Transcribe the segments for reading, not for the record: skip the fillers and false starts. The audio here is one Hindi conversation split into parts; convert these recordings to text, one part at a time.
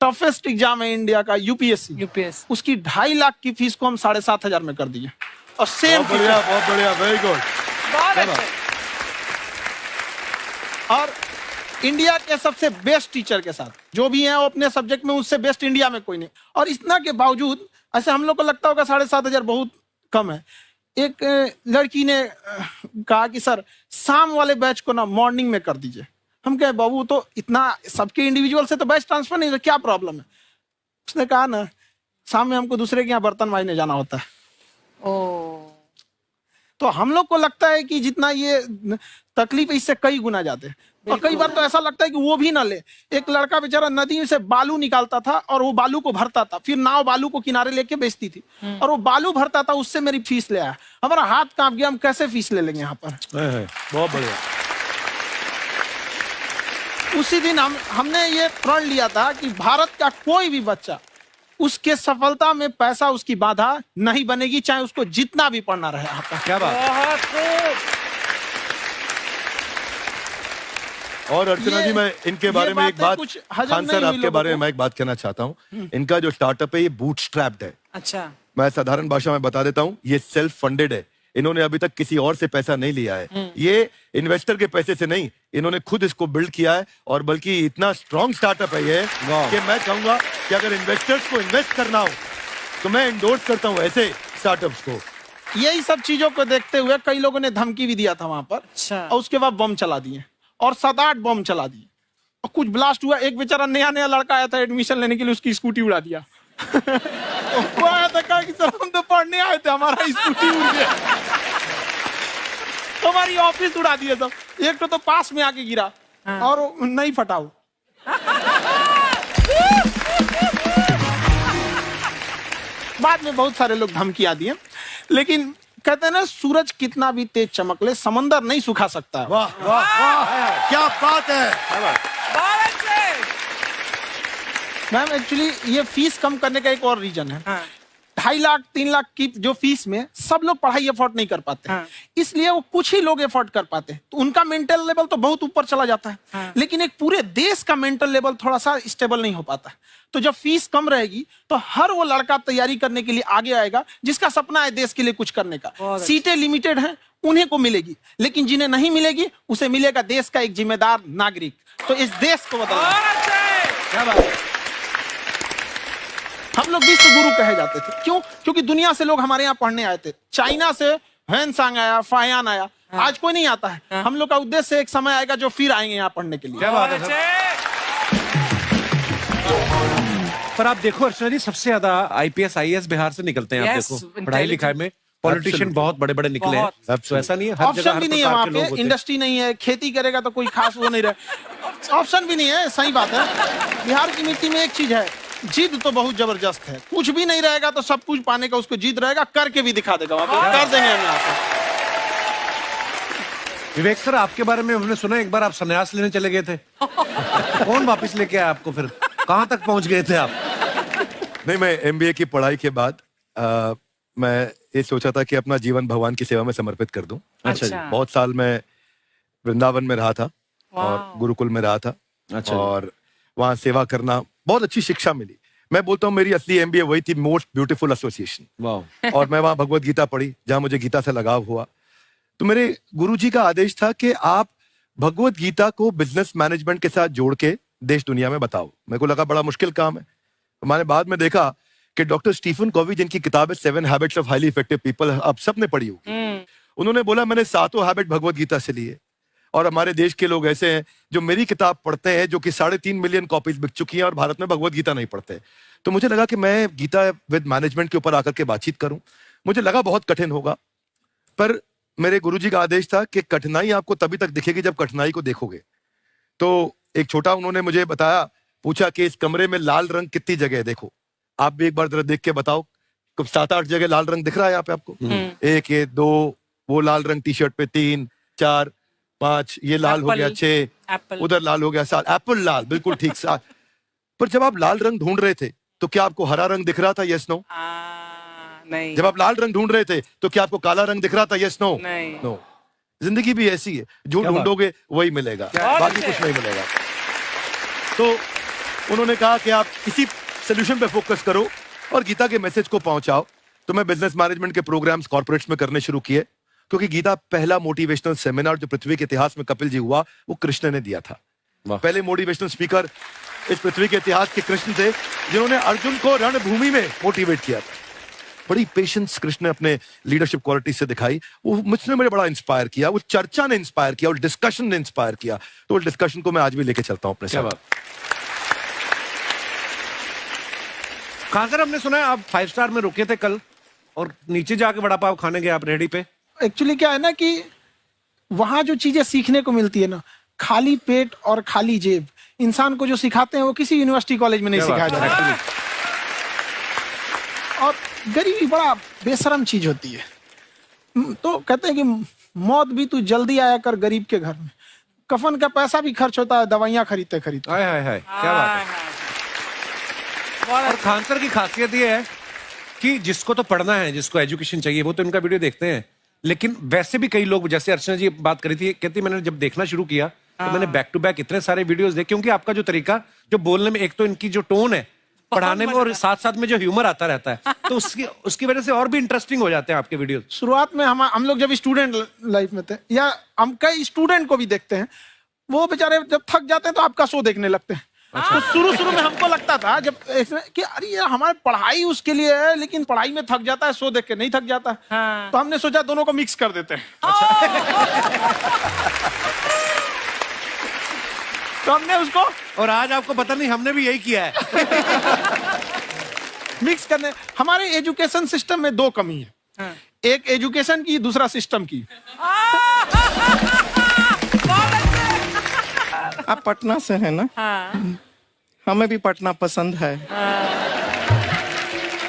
टफेस्ट एग्जाम है इंडिया का, यूपीएससी, उसकी 2.5 लाख की फीस को हम 7,500 में कर दिए। और सेम बहुत बढ़िया, वेरी गुड। और इंडिया के सबसे बेस्ट टीचर के साथ जो भी हैं वो अपने सब्जेक्ट में उससे बेस्ट इंडिया में कोई नहीं। और इतना के बावजूद ऐसे हम लोग को लगता होगा 7,500 बहुत कम है। एक लड़की ने कहा कि सर शाम वाले बैच को ना मॉर्निंग में कर दीजिए। हम कहे बाबू तो इतना सबके इंडिविजुअल से तो बैच ट्रांसफर नहीं, तो क्या प्रॉब्लम है? उसने कहा ना शाम में हमको दूसरे के यहाँ बर्तन मांजने जाना होता है। तो हम लोग को लगता है कि जितना ये तकलीफ इससे कई गुना जाते हैं। और कई बार तो ऐसा लगता है कि वो भी ना ले। एक लड़का बेचारा नदी से बालू निकालता था और वो बालू को भरता था, फिर नाव बालू को किनारे लेके बेचती थी और वो बालू भरता था, उससे मेरी फीस ले आया। हमारा हाथ कांप गया, हम कैसे फीस ले लेंगे यहाँ पर। बहुत बढ़िया। उसी दिन हमने ये प्रण लिया था कि भारत का कोई भी बच्चा उसके सफलता में पैसा उसकी बाधा नहीं बनेगी, चाहे उसको जितना भी पढ़ना रहे यहाँ पर। क्या बात। और अर्चना जी, मैं इनके बारे में एक बात, खान सर आपके बारे में मैं एक बात कहना चाहता हूँ। इनका जो स्टार्टअप है ये बूटस्ट्रैप्ड है। अच्छा। मैं साधारण भाषा में बता देता हूँ, ये सेल्फ फंडेड है। इन्होंने अभी तक किसी और से पैसा नहीं लिया है। ये इन्वेस्टर के पैसे से नहीं, इन्होंने खुद इसको बिल्ड किया है। और बल्कि इतना स्ट्रॉन्ग स्टार्टअप है ये कि मैं कहूंगा कि अगर इन्वेस्टर्स को इन्वेस्ट करना हो तो मैं इंडोर्स करता हूँ ऐसे स्टार्टअप्स को। यही सब चीजों को देखते हुए कई लोगों ने धमकी भी दिया था वहां पर। अच्छा। और उसके बाद बम चला दिए और 7-8 बम चला दिए और कुछ ब्लास्ट हुआ। एक बेचारा नया लड़का आया था एडमिशन लेने के लिए, उसकी स्कूटी उड़ा दिया। वो आया था, कहा कि सर हम तो पढ़ने आए थे, हमारा स्कूटी उड़ गया। हमारी ऑफिस उड़ा दिए सब। एक तो पास में आके गिरा और नहीं फटा वो। बाद में बहुत सारे लोग धमकियां दिए, लेकिन कहते हैं ना सूरज कितना भी तेज चमक ले समंदर नहीं सुखा सकता। वाह वाह वाह, क्या बात है। मैम एक्चुअली ये फीस कम करने का एक और रीजन है। 2.5 लाख 3 लाख की जो फीस में सब लोग पढ़ाई एफोर्ड नहीं कर पाते, इसलिए वो कुछ ही लोग एफोर्ड कर पाते हैं, तो उनका मेंटल लेवल तो बहुत ऊपर चला जाता है। लेकिन एक पूरे देश का मेंटल लेवल थोड़ा सा स्टेबल नहीं हो पाता। तो जब फीस कम रहेगी तो हर वो लड़का तैयारी करने के लिए आगे आएगा जिसका सपना है देश के लिए कुछ करने का। सीटें लिमिटेड हैं, उन्हें को मिलेगी, लेकिन जिन्हें नहीं मिलेगी उसे मिलेगा देश का एक जिम्मेदार नागरिक। तो इस देश को बदलना। हम लोग विश्व गुरु कहे जाते थे, क्यों? क्योंकि दुनिया से लोग हमारे यहाँ पढ़ने आए थे। चाइना से हैंसांग आया, फायान आया, आज कोई नहीं आता है। हम लोग का उद्देश्य एक समय आएगा जो फिर आएंगे यहाँ पढ़ने के लिए। क्या बात है सर। पर आप देखो अर्चना जी, सबसे ज्यादा आईपीएस आईएएस बिहार से निकलते हैं। आप देखो पढ़ाई लिखाई में पॉलिटिशियन बहुत बड़े बड़े निकले हैं। तो ऐसा नहीं है, हर जगह ऑप्शन भी नहीं है वहाँ पे, इंडस्ट्री नहीं है, खेती करेगा तो कोई खास वो नहीं रहे, ऑप्शन भी नहीं है। सही बात है। बिहार की मिट्टी में एक चीज है, जिद तो बहुत जबरदस्त है। कुछ भी नहीं रहेगा तो सब कुछ पाने का उसको जिद रहेगा, करके भी दिखा देगा। वहाँ पे कर देंगे हम यहाँ पे। विवेक सर, आपके बारे में हमने सुना एक बार आप संन्यास लेने चले गए थे। कौन वापस लेके आया आपको? फिर कहाँ तक पहुंच गए थे आप? नहीं, मैं एमबीए की पढ़ाई के बाद मैं ये सोचा था कि अपना जीवन भगवान की सेवा में समर्पित कर दूं। अच्छा जी। बहुत साल मैं वृंदावन में रहा था और गुरुकुल में रहा था। अच्छा। और वहाँ सेवा करना, बहुत अच्छी शिक्षा मिली। मैं बोलता हूँ मेरी असली एमबीए वही थी, मोस्ट ब्यूटीफुल एसोसिएशन। और मैं वहाँ भगवत गीता पढ़ी, जहाँ मुझे गीता से लगाव हुआ। तो मेरे गुरुजी का आदेश था कि आप भगवत गीता को बिजनेस मैनेजमेंट के साथ जोड़ के देश दुनिया में बताओ। मेरे को लगा बड़ा मुश्किल काम है। मैंने बाद में देखा कि डॉक्टर स्टीफन कॉवी, जिनकी किताब है 7 habits of highly effective people, आप सबने पढ़ी होगी, उन्होंने बोला मैंने 7 हैबिट भगवत गीता से लिए। और हमारे देश के लोग ऐसे हैं जो मेरी किताब पढ़ते हैं, जो कि 3.5 मिलियन कॉपीज बिक चुकी हैं, और भारत में भगवत गीता नहीं पढ़ते। तो मुझे लगा कि मैं गीता विद मैनेजमेंट के ऊपर आकर के बातचीत करूं। मुझे लगा बहुत कठिन होगा, पर मेरे गुरुजी का आदेश था कि कठिनाई आपको तभी तक दिखेगी जब कठिनाई को देखोगे। तो एक छोटा उन्होंने मुझे बताया, पूछा कि इस कमरे में लाल रंग कितनी जगह है, देखो आप भी एक बार जरा देख के बताओ। 7-8 जगह लाल रंग दिख रहा है यहाँ पे आपको? 1 ये 2, वो लाल रंग टी शर्ट पे 3 4 5, ये लाल हो गया 6, उधर लाल हो गया 7, एप्पल लाल, बिल्कुल ठीक 7। पर जब आप लाल रंग ढूंढ रहे थे तो क्या आपको हरा रंग दिख रहा था? Yes no? नहीं। जब आप लाल रंग ढूंढ रहे थे तो क्या आपको काला रंग दिख रहा था? Yes no? नहीं। नो। जिंदगी भी ऐसी है, जो ढूंढोगे वही मिलेगा, बाकी कुछ नहीं मिलेगा। तो उन्होंने कहा कि आप इसी सोल्यूशन पे फोकस करो और गीता के मैसेज को पहुंचाओ। तो मैं बिजनेस मैनेजमेंट के प्रोग्राम्स कॉर्पोरेट्स में करने शुरू किए, क्योंकि गीता पहला मोटिवेशनल सेमिनार जो पृथ्वी के इतिहास में कपिल जी हुआ वो कृष्ण ने दिया था। पहले मोटिवेशनल स्पीकर इस पृथ्वी के इतिहास के कृष्ण थे, जिन्होंने अर्जुन को रणभूमि में मोटिवेट किया था। बड़ी पेशेंस कृष्ण ने अपने लीडरशिप क्वालिटी से दिखाई। वो मुझसे मुझे बड़ा इंस्पायर किया, वो चर्चा ने इंस्पायर किया और डिस्कशन ने इंस्पायर किया। तो वो डिस्कशन को मैं आज भी लेके चलता हूं अपने साथ। खासर, हमने सुना है आप 5 स्टार में रुके थे कल और नीचे जाके वड़ा पाव खाने गए आप रेहड़ी पे। एक्चुअली क्या है ना कि वहां जो चीजें सीखने को मिलती है ना, खाली पेट और खाली जेब इंसान को जो सिखाते हैं वो किसी यूनिवर्सिटी कॉलेज में नहीं सिखाया जाता। और गरीबी बड़ा बेशरम चीज होती है। तो कहते हैं कि मौत भी तू जल्दी आया कर गरीब के घर में। कफन का पैसा भी खर्च होता है दवाइयां खरीदते खरीदते। हाय हाय हाय, क्या बात है। और खान सर की खासियत ये है कि जिसको तो पढ़ना है, जिसको एजुकेशन चाहिए, वो तो इनका वीडियो देखते हैं। लेकिन वैसे भी कई लोग, जैसे अर्चना जी बात करी थी, कहती मैंने जब देखना शुरू किया तो मैंने बैक टू बैक इतने सारे वीडियोस देखे, क्योंकि आपका जो तरीका जो बोलने में, एक तो इनकी जो टोन है पढ़ाने में, और साथ साथ में जो ह्यूमर आता रहता है, तो उसकी वजह से और भी इंटरेस्टिंग हो जाते हैं आपके वीडियो। शुरुआत में हम लोग जब स्टूडेंट लाइफ में थे, या हम कई स्टूडेंट को भी देखते हैं, वो बेचारे जब थक जाते हैं तो आपका शो देखने लगते हैं। तो शुरू में हमको लगता था जब कि अरे यार हमारी पढ़ाई उसके लिए है, लेकिन पढ़ाई में थक जाता है, शो देख के नहीं थक जाता। तो हमने सोचा दोनों को मिक्स कर देते हैं। तो हमने उसको, और आज आपको पता नहीं हमने भी यही किया है। मिक्स करने। हमारे एजुकेशन सिस्टम में 2 कमी है, एक एजुकेशन की, दूसरा सिस्टम की। आप पटना से है ना? हमें भी पटना पसंद है।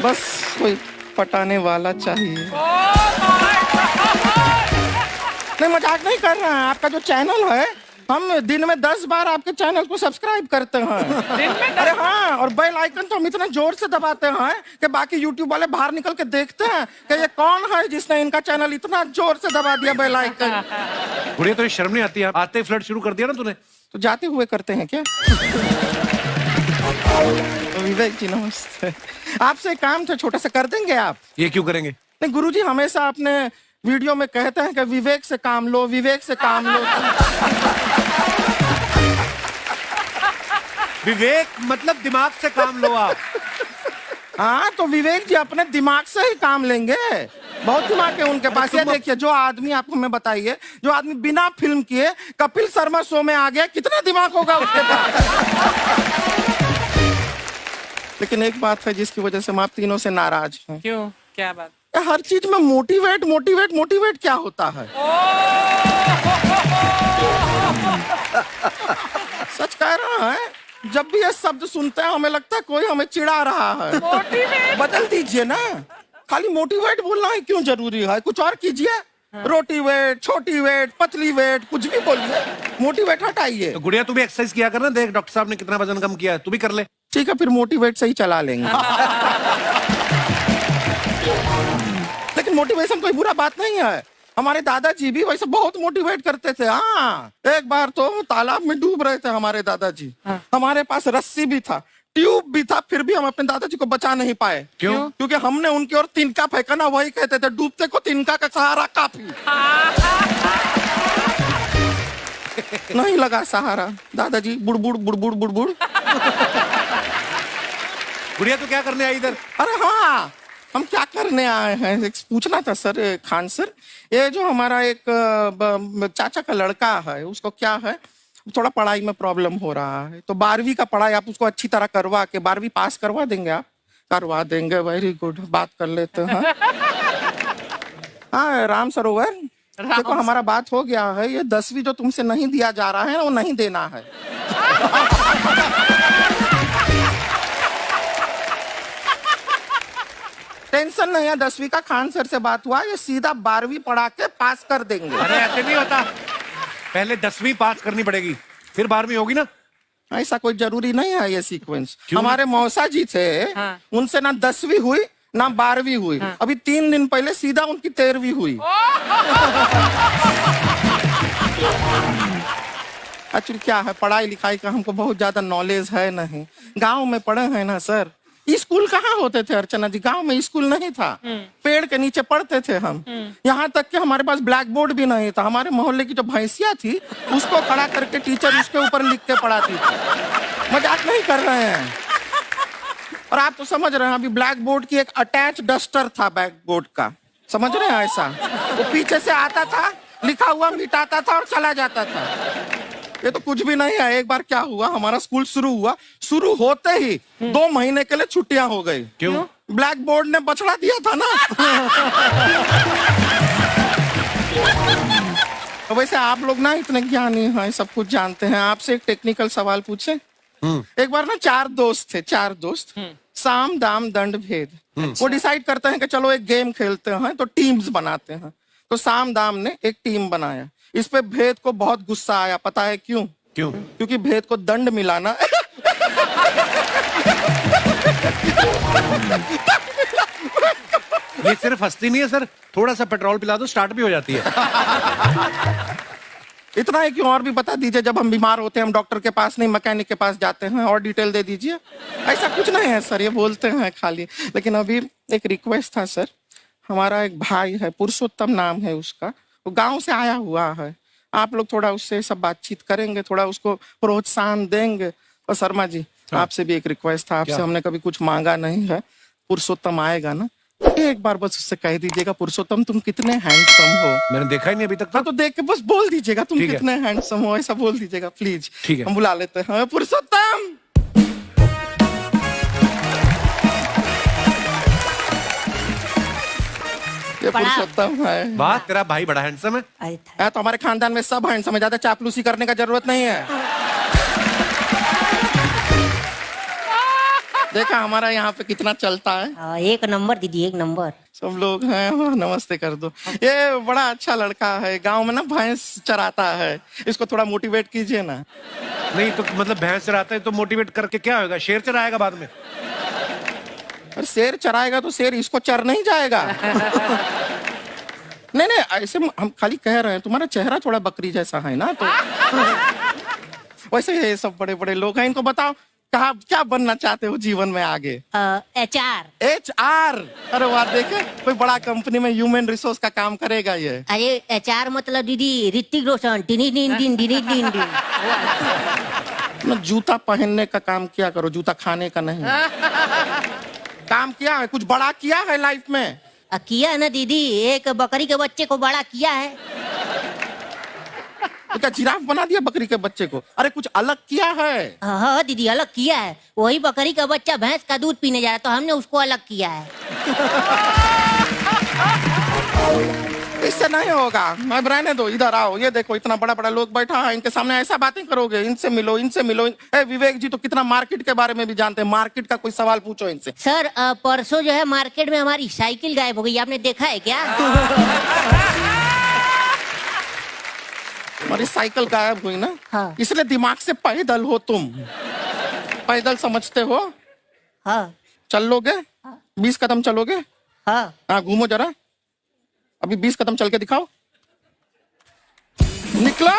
बस कोई पटाने वाला चाहिए। नहीं, मजाक नहीं कर रहे हैं। आपका जो चैनल है, हम दिन में 10 बार आपके चैनल को सब्सक्राइब करते हैं। अरे हाँ, और बेल आइकन तो हम इतना जोर से दबाते हैं कि बाकी यूट्यूब वाले बाहर निकल के देखते हैं कि ये कौन है जिसने इनका चैनल इतना जोर से दबा दिया बेल आइकन। बुढ़िया, तो शर्म नहीं आती? आते ही फ्लर्ट शुरू कर दिया ना तूने। तो जाते हुए करते हैं क्या? विवेक जी नमस्ते। आपसे काम था छोटा सा, कर देंगे आप? ये क्यों करेंगे? नहीं गुरुजी, हमेशा आपने वीडियो में कहते हैं कि विवेक से काम लो, विवेक से काम लो। विवेक मतलब दिमाग से काम लो आप। हाँ, तो विवेक जी अपने दिमाग से ही काम लेंगे। बहुत दिमाग है उनके पास। ये देखिए, जो आदमी, आपको मैं बताइए, जो आदमी बिना फिल्म किए कपिल शर्मा शो में आ गया, कितना दिमाग होगा उसके पास। लेकिन एक बात है जिसकी वजह से हम आप तीनों से नाराज हैं। क्यों? क्या बात? हर चीज में मोटिवेट मोटिवेट मोटिवेट क्या होता है? सच कह रहा है, जब भी ये शब्द सुनते हैं हमें लगता है कोई हमें चिढ़ा रहा है। बदल दीजिए ना, खाली मोटिवेट बोलना ही क्यों जरूरी है? कुछ और कीजिए। रोटी वेट, छोटी वेट, पतली वेट, कुछ भी बोलिए, मोटिवेट हटाइए। तो गुड़िया, तू भी एक्सरसाइज किया कर ना, देख डॉक्टर साहब ने कितना वजन कम किया है, तू भी कर ले। ठीक है, फिर मोटिवेट से ही चला लेंगे। लेकिन मोटिवेशन कोई बुरा बात नहीं है। हमारे दादाजी भी वैसे बहुत मोटिवेट करते थे। हाँ, एक बार तो तालाब में डूब रहे थे हमारे दादाजी। हमारे पास रस्सी भी था, ट्यूब भी था, फिर भी हम अपने दादाजी को बचा नहीं पाए। क्यों? क्योंकि हमने उनकी ओर तिनका फेंका ना, वही कहते थे डूबते को तिनका का सहारा काफी। नहीं लगा सहारा, दादाजी बुड़बुड़ बुड़बुड़ बुड़बुड़। गुड़िया, तू क्या करने आई इधर? अरे हाँ, हम क्या करने आए हैं, एक पूछना था सर, खान सर। ये जो हमारा एक चाचा का लड़का है, उसको क्या है, थोड़ा पढ़ाई में प्रॉब्लम हो रहा है। तो 12वीं का पढ़ाई आप उसको अच्छी तरह करवा के 12वीं पास करवा देंगे आप? करवा देंगे, वेरी गुड, बात कर लेते हैं। हाँ राम सरोवर, देखो हमारा बात हो गया है। ये 10वीं जो तुमसे नहीं दिया जा रहा है वो नहीं देना है। टेंशन नहीं है, 10वीं का खान सर से बात हुआ, ये सीधा 12वीं पढ़ा के पास कर देंगे। अरे ऐसे नहीं होता, पहले 10वीं पास करनी पड़ेगी, फिर 12वीं होगी ना। ऐसा कोई जरूरी नहीं है ये सीक्वेंस। हमारे मौसा जी थे, उनसे ना 10वीं हुई ना 12वीं हुई। अभी 3 दिन पहले सीधा उनकी 13वीं हुई। एक्चुअली क्या है, पढ़ाई लिखाई का हमको बहुत ज्यादा नॉलेज है नहीं। गांव में पढ़े हैं ना सर, स्कूल कहाँ होते थे अर्चना जी, गांव में स्कूल नहीं था, पेड़ के नीचे पढ़ते थे हम। यहाँ तक कि हमारे पास ब्लैक बोर्ड भी नहीं था। हमारे मोहल्ले की जो भैंसिया थी उसको खड़ा करके टीचर उसके ऊपर लिख के पढ़ाती थी। मजाक नहीं कर रहे हैं। और आप तो समझ रहे हैं, अभी ब्लैक बोर्ड की एक अटैच डस्टर था बैक बोर्ड का, समझ रहे हैं ऐसा, वो पीछे से आता था, लिखा हुआ मिटाता था और चला जाता था। ये तो कुछ भी नहीं है। एक बार क्या हुआ, हमारा स्कूल शुरू हुआ, शुरू होते ही 2 महीने के लिए छुट्टियां हो गई। क्यों? ब्लैक बोर्ड ने बछड़ा दिया था ना। तो वैसे आप लोग ना इतने ज्ञानी हैं, सब कुछ जानते हैं। आपसे एक टेक्निकल सवाल पूछे। एक बार ना 4 दोस्त थे, 4 दोस्त, साम दाम दंड भेद। वो डिसाइड करते हैं कि चलो एक गेम खेलते हैं, तो टीम्स बनाते हैं। तो साम दाम ने एक टीम बनाया। इस पे भेद को बहुत गुस्सा आया। पता है क्यों? क्यों? क्योंकि भेद को दंड मिला ना। ये सिर्फ हंसती नहीं है सर, थोड़ा सा पेट्रोल पिला दो स्टार्ट भी हो जाती है। इतना है कि और भी बता दीजिए, जब हम बीमार होते हैं हम डॉक्टर के पास नहीं मैकेनिक के पास जाते हैं, और डिटेल दे दीजिए। ऐसा कुछ नहीं है सर, ये बोलते हैं खाली। लेकिन अभी एक रिक्वेस्ट था सर, हमारा एक भाई है, पुरुषोत्तम नाम है उसका, वो गांव से आया हुआ है। आप लोग थोड़ा उससे सब बातचीत करेंगे, थोड़ा उसको प्रोत्साहन देंगे। और शर्मा जी, आपसे भी एक रिक्वेस्ट था, आपसे हमने कभी कुछ मांगा नहीं है। पुरुषोत्तम आएगा ना, एक बार बस उससे कह दीजिएगा, पुरुषोत्तम तुम कितने हैंडसम हो। मैंने देखा ही नहीं अभी तक। तो देख के बस बोल दीजिएगा तुम ठीक है। कितने हैंडसम हो, ऐसा बोल दीजिएगा प्लीज। ठीक है। हम बुला लेते हैं पुरुषोत्तम। ये पुरुषोत्तम है। वाह, तेरा भाई बड़ा हैंडसम है। है तो हमारे खानदान में सब हैंडसम है, ज्यादा चापलूसी करने का जरूरत नहीं है। देखा हमारा यहाँ पे कितना चलता है। एक नंबर दीदी, एक नंबर। सब लोग हैं, नमस्ते कर दो। ये बड़ा अच्छा लड़का है, गांव में ना भैंस चराता है, इसको थोड़ा मोटिवेट कीजिए ना। नहीं तो मतलब भैंस चराता है तो मोटिवेट करके क्या होगा, शेर चराएगा बाद में। अरे शेर चराएगा तो शेर इसको चर नहीं जाएगा। नहीं नहीं, ऐसे हम खाली कह रहे हैं, तुम्हारा चेहरा थोड़ा बकरी जैसा है ना, तो वैसे ये सब बड़े बड़े लोग हैं। इनको बताओ कहा क्या बनना चाहते हो जीवन में आगे? HR। HR? अरे वाह, देखे कोई बड़ा कंपनी में ह्यूमन रिसोर्स का काम करेगा ये। अरे HR मतलब दीदी Hrithik Roshan. Tiny tin tin tiny tin tin. ना जूता पहनने का काम किया करो, जूता खाने का नहीं। काम किया है, कुछ बड़ा किया है लाइफ में? किया ना दीदी, एक बकरी के बच्चे को बड़ा किया है। तो क्या जिराफ बना दिया बकरी के बच्चे को? अरे कुछ अलग किया है। हाँ दीदी, अलग किया है। वही बकरी का बच्चा भैंस का दूध पीने जा रहा, तो हमने उसको अलग किया है। इससे नहीं होगा, मैं रहने दो, इधर आओ। ये देखो इतना बड़ा बड़ा लोग बैठा है, इनके सामने ऐसा बातें करोगे? इनसे मिलो, इनसे मिलो। विवेक जी तो कितना मार्केट के बारे में भी जानते हैं, मार्केट का कोई सवाल पूछो इनसे। सर परसों जो है मार्केट में हमारी साइकिल गायब हो गई, आपने देखा है क्या? हमारी साइकिल गायब हुई ना? हाँ। इसलिए दिमाग से पैदल हो तुम, पैदल समझते हो। हाँ। चल लोगे? 20 कदम चलोगे? हाँ। हाँ, घूमो जरा, अभी 20 कदम चल के दिखाओ। निकलो।